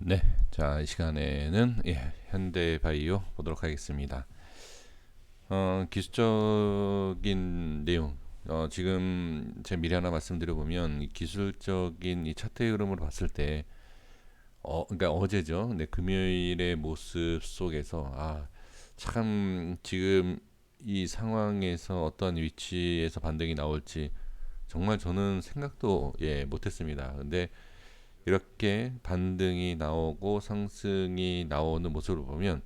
네, 자, 이 시간에는 현대바이오 보도록 하겠습니다. 기술적인 내용, 지금 제 미리 하나 말씀드려보면 이 기술적인 이 차트의 흐름으로 봤을 때, 그러니까 어제죠. 네, 금요일의 모습 속에서 참 지금 이 상황에서 어떤 위치에서 반등이 나올지 정말 저는 생각도 못했습니다. 근데 이렇게 반등이 나오고 상승이 나오는 모습을 보면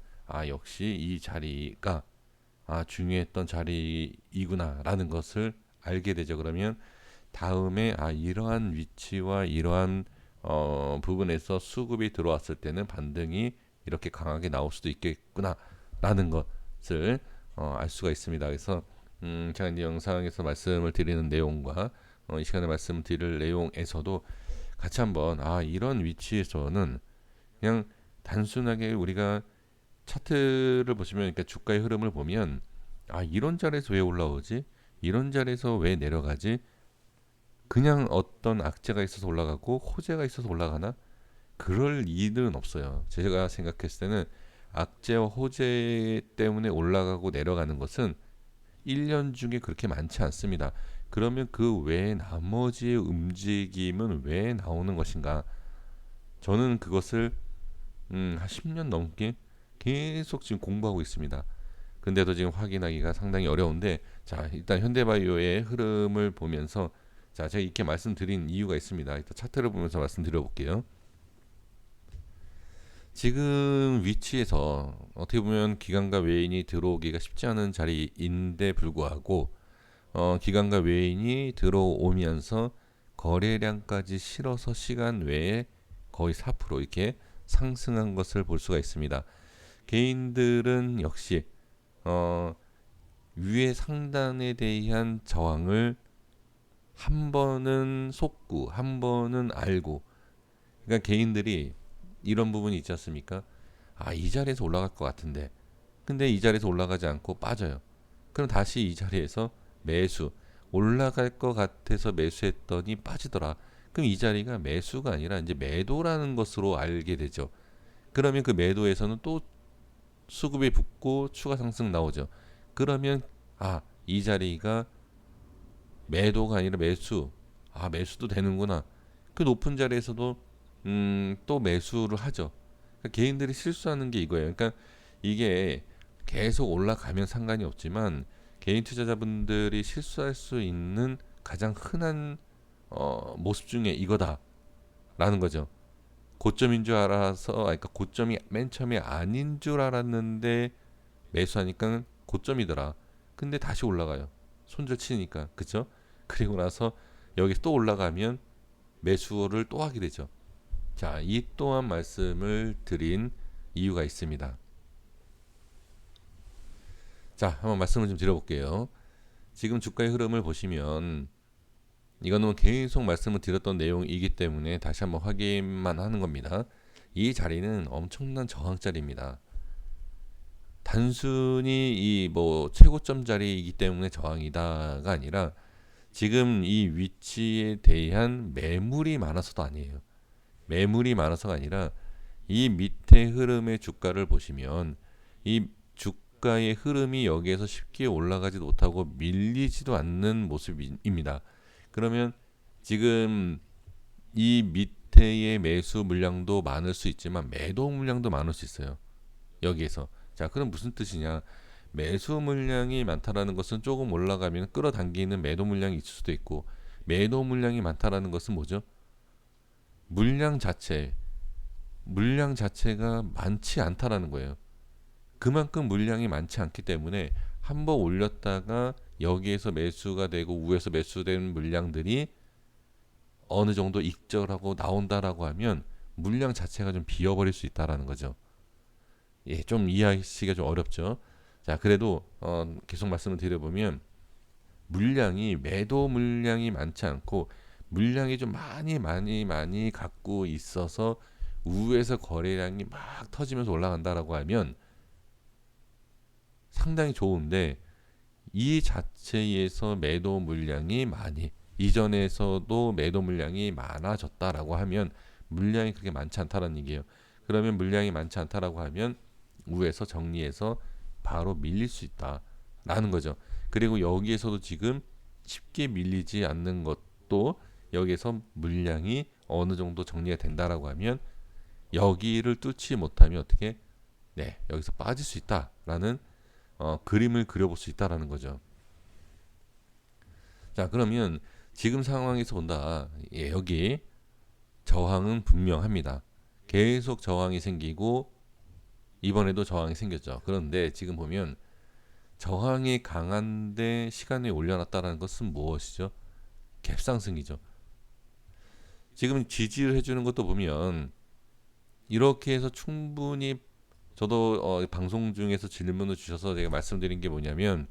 역시 이 자리가 중요했던 자리이구나라는 것을 알게 되죠. 그러면 다음에 이러한 위치와 이러한 부분에서 수급이 들어왔을 때는 반등이 이렇게 강하게 나올 수도 있겠구나라는 것을 알 수가 있습니다. 그래서 제가 이제 영상에서 말씀을 드리는 내용과 이 시간에 말씀드릴 내용에서도 같이 한번 이런 위치에서는 그냥 단순하게 우리가 차트를 보시면 그러니까 주가의 흐름을 보면 이런 자리에서 왜 올라오지? 이런 자리에서 왜 내려가지? 그냥 어떤 악재가 있어서 올라가고 호재가 있어서 올라가나? 그럴 일은 없어요. 제가 생각했을 때는 악재와 호재 때문에 올라가고 내려가는 것은 1년 중에 그렇게 많지 않습니다. 그러면 그 외에 나머지의 움직임은 왜 나오는 것인가? 저는 그것을 한 10년 넘게 계속 지금 공부하고 있습니다. 근데도 지금 확인하기가 상당히 어려운데, 자, 일단 현대바이오의 흐름을 보면서, 자, 제가 이렇게 말씀드린 이유가 있습니다. 일단 차트를 보면서 말씀드려 볼게요. 지금 위치에서 어떻게 보면 기관과 외인이 들어오기가 쉽지 않은 자리인데 불구하고 기관과 외인이 들어오면서 거래량까지 실어서 시간 외에 거의 4% 이렇게 상승한 것을 볼 수가 있습니다. 개인들은 역시 어, 위의 상단에 대한 저항을 한 번은 속고 한 번은 알고, 그러니까 개인들이 이런 부분이 있지 않습니까? 이 자리에서 올라갈 것 같은데 근데 이 자리에서 올라가지 않고 빠져요. 그럼 다시 이 자리에서 매수, 올라갈 것 같아서 매수했더니 빠지더라. 그럼 이 자리가 매수가 아니라 이제 매도라는 것으로 알게 되죠. 그러면 그 매도에서는 또 수급이 붙고 추가 상승 나오죠. 그러면 이 자리가 매도가 아니라 매수. 매수도 되는구나. 그 높은 자리에서도 또 매수를 하죠. 그러니까 개인들이 실수하는 게 이거예요. 그러니까 이게 계속 올라가면 상관이 없지만 개인 투자자분들이 실수할 수 있는 가장 흔한 모습 중에 이거다라는 거죠. 고점인 줄 알아서, 그러니까 고점이 맨 처음에 아닌 줄 알았는데 매수하니까 고점이더라. 근데 다시 올라가요. 손절 치니까, 그죠? 그리고 나서 여기 또 올라가면 매수를 또 하게 되죠. 자, 이 또한 말씀을 드린 이유가 있습니다. 자, 한번 말씀을 좀 드려볼게요. 지금 주가의 흐름을 보시면 이거는 계속 말씀을 드렸던 내용이기 때문에 다시 한번 확인만 하는 겁니다. 이 자리는 엄청난 저항 자리입니다. 단순히 이 뭐 최고점 자리이기 때문에 저항이다가 아니라 지금 이 위치에 대한 매물이 많아서도 아니에요. 매물이 많아서가 아니라 이 밑에 흐름의 주가를 보시면 이 주가의 흐름이 여기에서 쉽게 올라가지 못하고 밀리지도 않는 모습입니다. 그러면 지금 이 밑에의 매수 물량도 많을 수 있지만 매도 물량도 많을 수 있어요. 여기에서. 자, 그럼 무슨 뜻이냐? 매수 물량이 많다라는 것은 조금 올라가면 끌어당기는 매도 물량이 있을 수도 있고, 매도 물량이 많다라는 것은 뭐죠? 물량 자체, 물량 자체가 많지 않다라는 거예요. 그만큼 물량이 많지 않기 때문에 한번 올렸다가 여기에서 매수가 되고 위에서 매수된 물량들이 어느 정도 익절하고 나온다라고 하면 물량 자체가 좀 비어버릴 수 있다라는 거죠. 좀 이해하시기가 좀 어렵죠. 자, 그래도 계속 말씀을 드려보면 물량이 매도 물량이 많지 않고 물량이 좀 많이 갖고 있어서 우에서 거래량이 막 터지면서 올라간다라고 하면 상당히 좋은데, 이 자체에서 매도 물량이 많이 이전에서도 매도 물량이 많아졌다라고 하면 물량이 그렇게 많지 않다는 얘기예요. 그러면 물량이 많지 않다라고 하면 우에서 정리해서 바로 밀릴 수 있다라는 거죠. 그리고 여기에서도 지금 쉽게 밀리지 않는 것도 여기에서 물량이 어느 정도 정리가 된다라고 하면 여기를 뚫지 못하면 어떻게 여기서 빠질 수 있다라는 그림을 그려볼 수 있다라는 거죠. 자, 그러면 지금 상황에서 본다. 여기 저항은 분명합니다. 계속 저항이 생기고 이번에도 저항이 생겼죠. 그런데 지금 보면 저항이 강한데 시간이 올려놨다는 것은 무엇이죠? 갭상승이죠. 지금 지지를 해주는 것도 보면 이렇게 해서 충분히 저도 방송 중에서 질문을 주셔서 제가 말씀드린 게 뭐냐면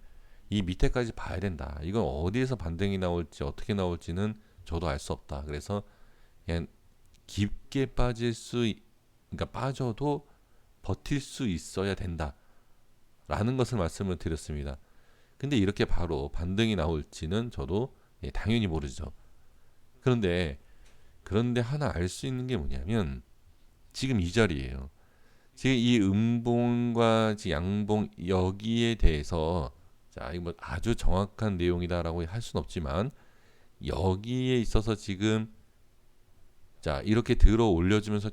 이 밑에까지 봐야 된다. 이건 어디에서 반등이 나올지 어떻게 나올지는 저도 알 수 없다. 그래서 그냥 깊게 그러니까 빠져도 버틸 수 있어야 된다. 라는 것을 말씀을 드렸습니다. 근데 이렇게 바로 반등이 나올지는 저도 당연히 모르죠. 그런데 하나 알 수 있는 게 뭐냐면 지금 이 자리예요. 지금 이 음봉과 양봉 여기에 대해서 자, 이거 뭐 아주 정확한 내용이다라고 할 수는 없지만 여기에 있어서 지금 자, 이렇게 들어 올려주면서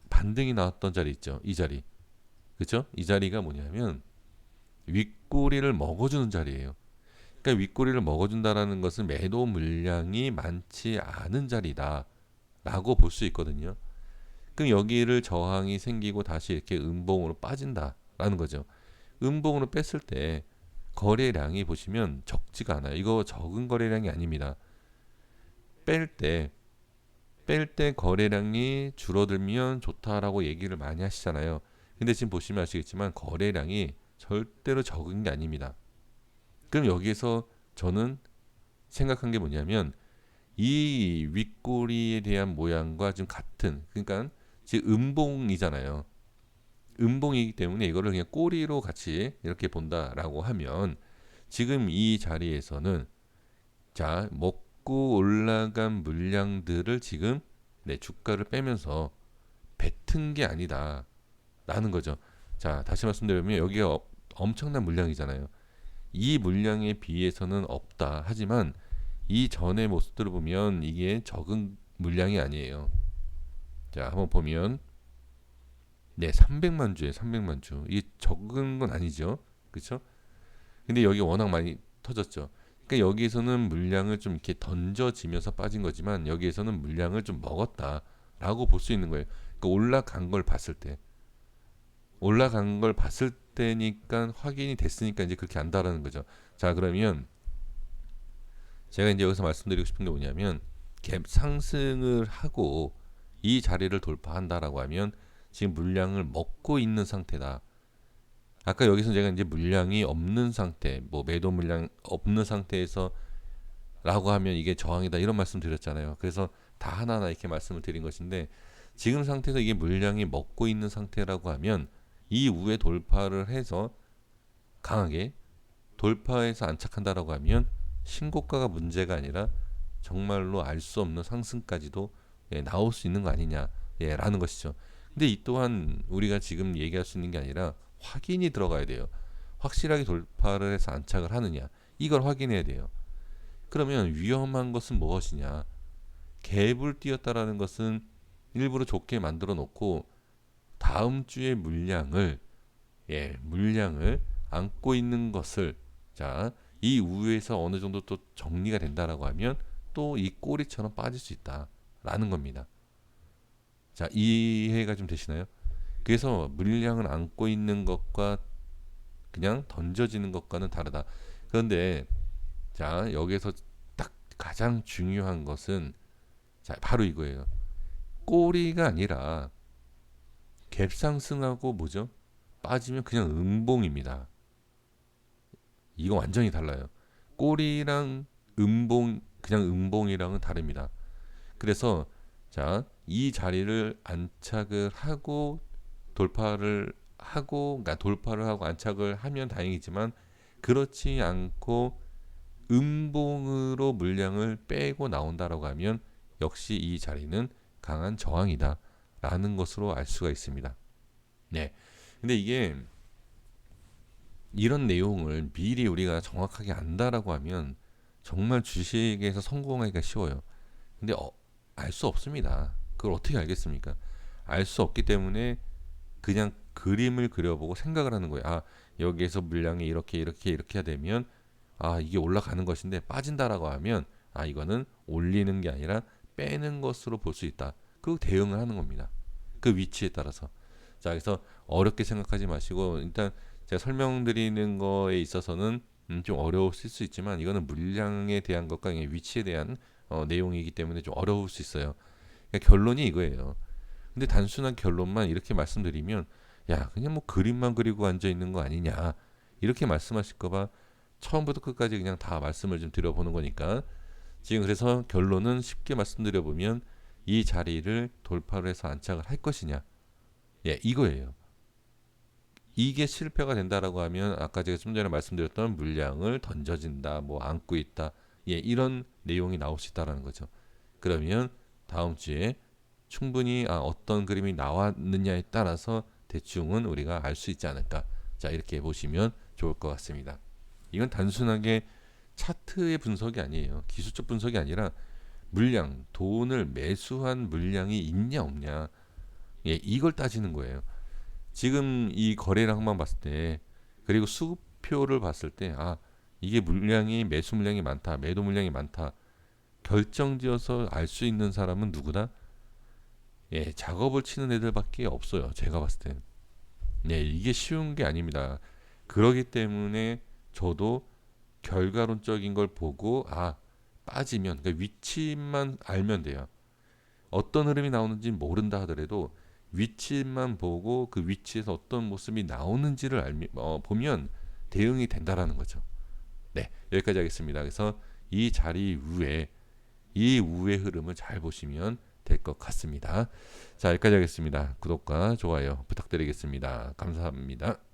반등이 나왔던 자리 있죠. 이 자리. 그렇죠? 이 자리가 뭐냐면 윗꼬리를 먹어주는 자리예요. 그러니까 윗꼬리를 먹어준다라는 것은 매도 물량이 많지 않은 자리다라고 볼 수 있거든요. 그럼 여기를 저항이 생기고 다시 이렇게 음봉으로 빠진다라는 거죠. 음봉으로 뺐을 때 거래량이 보시면 적지가 않아요. 이거 적은 거래량이 아닙니다. 뺄 때 거래량이 줄어들면 좋다라고 얘기를 많이 하시잖아요. 근데 지금 보시면 아시겠지만 거래량이 절대로 적은 게 아닙니다. 그럼 여기에서 저는 생각한 게 뭐냐면 이 윗꼬리에 대한 모양과 지금 같은, 그러니까 지금 음봉이잖아요. 음봉이기 때문에 이거를 그냥 꼬리로 같이 이렇게 본다라고 하면 지금 이 자리에서는 자, 먹고 올라간 물량들을 지금 주가를 빼면서 뱉은 게 아니다 라는 거죠. 자, 다시 말씀드리면 여기가 엄청난 물량이잖아요. 이 물량에 비해서는 없다. 하지만 이 전의 모습들을 보면 이게 적은 물량이 아니에요. 자, 한번 보면 300만 주에 300만 주. 이게 적은 건 아니죠. 그렇죠? 근데 여기 워낙 많이 터졌죠. 그러니까 여기에서는 물량을 좀 이렇게 던져지면서 빠진 거지만 여기에서는 물량을 좀 먹었다라고 볼 수 있는 거예요. 그러니까 올라간 걸 봤을 때니까 확인이 됐으니까 이제 그렇게 안다라는 거죠. 자, 그러면 제가 이제 여기서 말씀드리고 싶은 게 뭐냐면 갭 상승을 하고 이 자리를 돌파한다라고 하면 지금 물량을 먹고 있는 상태다. 아까 여기서 제가 이제 물량이 없는 상태, 뭐 매도 물량 없는 상태에서 라고 하면 이게 저항이다 이런 말씀 드렸잖아요. 그래서 다 하나하나 이렇게 말씀을 드린 것인데 지금 상태에서 이게 물량이 먹고 있는 상태라고 하면 이후에 돌파를 해서 강하게 돌파해서 안착한다라고 하면 신고가가 문제가 아니라 정말로 알 수 없는 상승까지도 나올 수 있는 거 아니냐 라는 것이죠. 근데 이 또한 우리가 지금 얘기할 수 있는 게 아니라 확인이 들어가야 돼요. 확실하게 돌파를 해서 안착을 하느냐 이걸 확인해야 돼요. 그러면 위험한 것은 무엇이냐? 갭을 띄었다라는 것은 일부러 좋게 만들어 놓고 다음 주에 물량을 안고 있는 것을 자, 이 우에서 어느 정도 또 정리가 된다라고 하면 또 이 꼬리처럼 빠질 수 있다라는 겁니다. 자, 이해가 좀 되시나요? 그래서 물량을 안고 있는 것과 그냥 던져지는 것과는 다르다. 그런데 자, 여기서 딱 가장 중요한 것은 자, 바로 이거예요. 꼬리가 아니라 갭상승하고 뭐죠? 빠지면 그냥 음봉입니다. 이거 완전히 달라요. 꼬리랑 그냥 음봉이랑은 다릅니다. 그래서 자, 이 자리를 안착을 하고 그러니까 돌파를 하고 안착을 하면 다행이지만 그렇지 않고 음봉으로 물량을 빼고 나온다라고 하면 역시 이 자리는 강한 저항이다 라는 것으로 알 수가 있습니다. 네. 근데 이게 이런 내용을 미리 우리가 정확하게 안다라고 하면 정말 주식에서 성공하기가 쉬워요. 근데 알 수 없습니다. 그걸 어떻게 알겠습니까? 알 수 없기 때문에 그냥 그림을 그려보고 생각을 하는 거예요. 아, 여기에서 물량이 이렇게 이렇게 이렇게 해야 되면 아, 이게 올라가는 것인데 빠진다라고 하면 아, 이거는 올리는 게 아니라 빼는 것으로 볼 수 있다. 그 대응을 하는 겁니다. 그 위치에 따라서. 자, 그래서 어렵게 생각하지 마시고 일단 제가 설명드리는 거에 있어서는 좀 어려우실 수 있지만 이거는 물량에 대한 것과 위치에 대한 내용이기 때문에 좀 어려울 수 있어요. 그러니까 결론이 이거예요. 근데 단순한 결론만 이렇게 말씀드리면 야 그냥 뭐 그림만 그리고 앉아 있는 거 아니냐 이렇게 말씀하실까봐 처음부터 끝까지 그냥 다 말씀을 좀 드려보는 거니까 지금 그래서 결론은 쉽게 말씀드려보면 이 자리를 돌파를 해서 안착을 할 것이냐 예 이거예요. 이게 실패가 된다라고 하면 아까 제가 좀 전에 말씀드렸던 물량을 던져진다 뭐 안고 있다 예 이런 내용이 나올 수 있다라는 거죠. 그러면 다음 주에 충분히 어떤 그림이 나왔느냐에 따라서 대충은 우리가 알 수 있지 않을까. 자, 이렇게 보시면 좋을 것 같습니다. 이건 단순하게 차트의 분석이 아니에요. 기술적 분석이 아니라 물량, 돈을 매수한 물량이 있냐 없냐. 예, 이걸 따지는 거예요. 지금 이 거래량만 봤을 때 그리고 수급표를 봤을 때 이게 물량이 매수 물량이 많다, 매도 물량이 많다. 결정지어서 알 수 있는 사람은 누구다? 예, 작업을 치는 애들밖에 없어요. 제가 봤을 땐. 네, 이게 쉬운 게 아닙니다. 그러기 때문에 저도 결과론적인 걸 보고 빠지면 그러니까 위치만 알면 돼요. 어떤 흐름이 나오는지 모른다 하더라도 위치만 보고 그 위치에서 어떤 모습이 나오는지를 보면 대응이 된다라는 거죠. 네, 여기까지 하겠습니다. 그래서 이 자리 위에 이 우의 흐름을 잘 보시면 될 것 같습니다. 자, 여기까지 하겠습니다. 구독과 좋아요 부탁드리겠습니다. 감사합니다.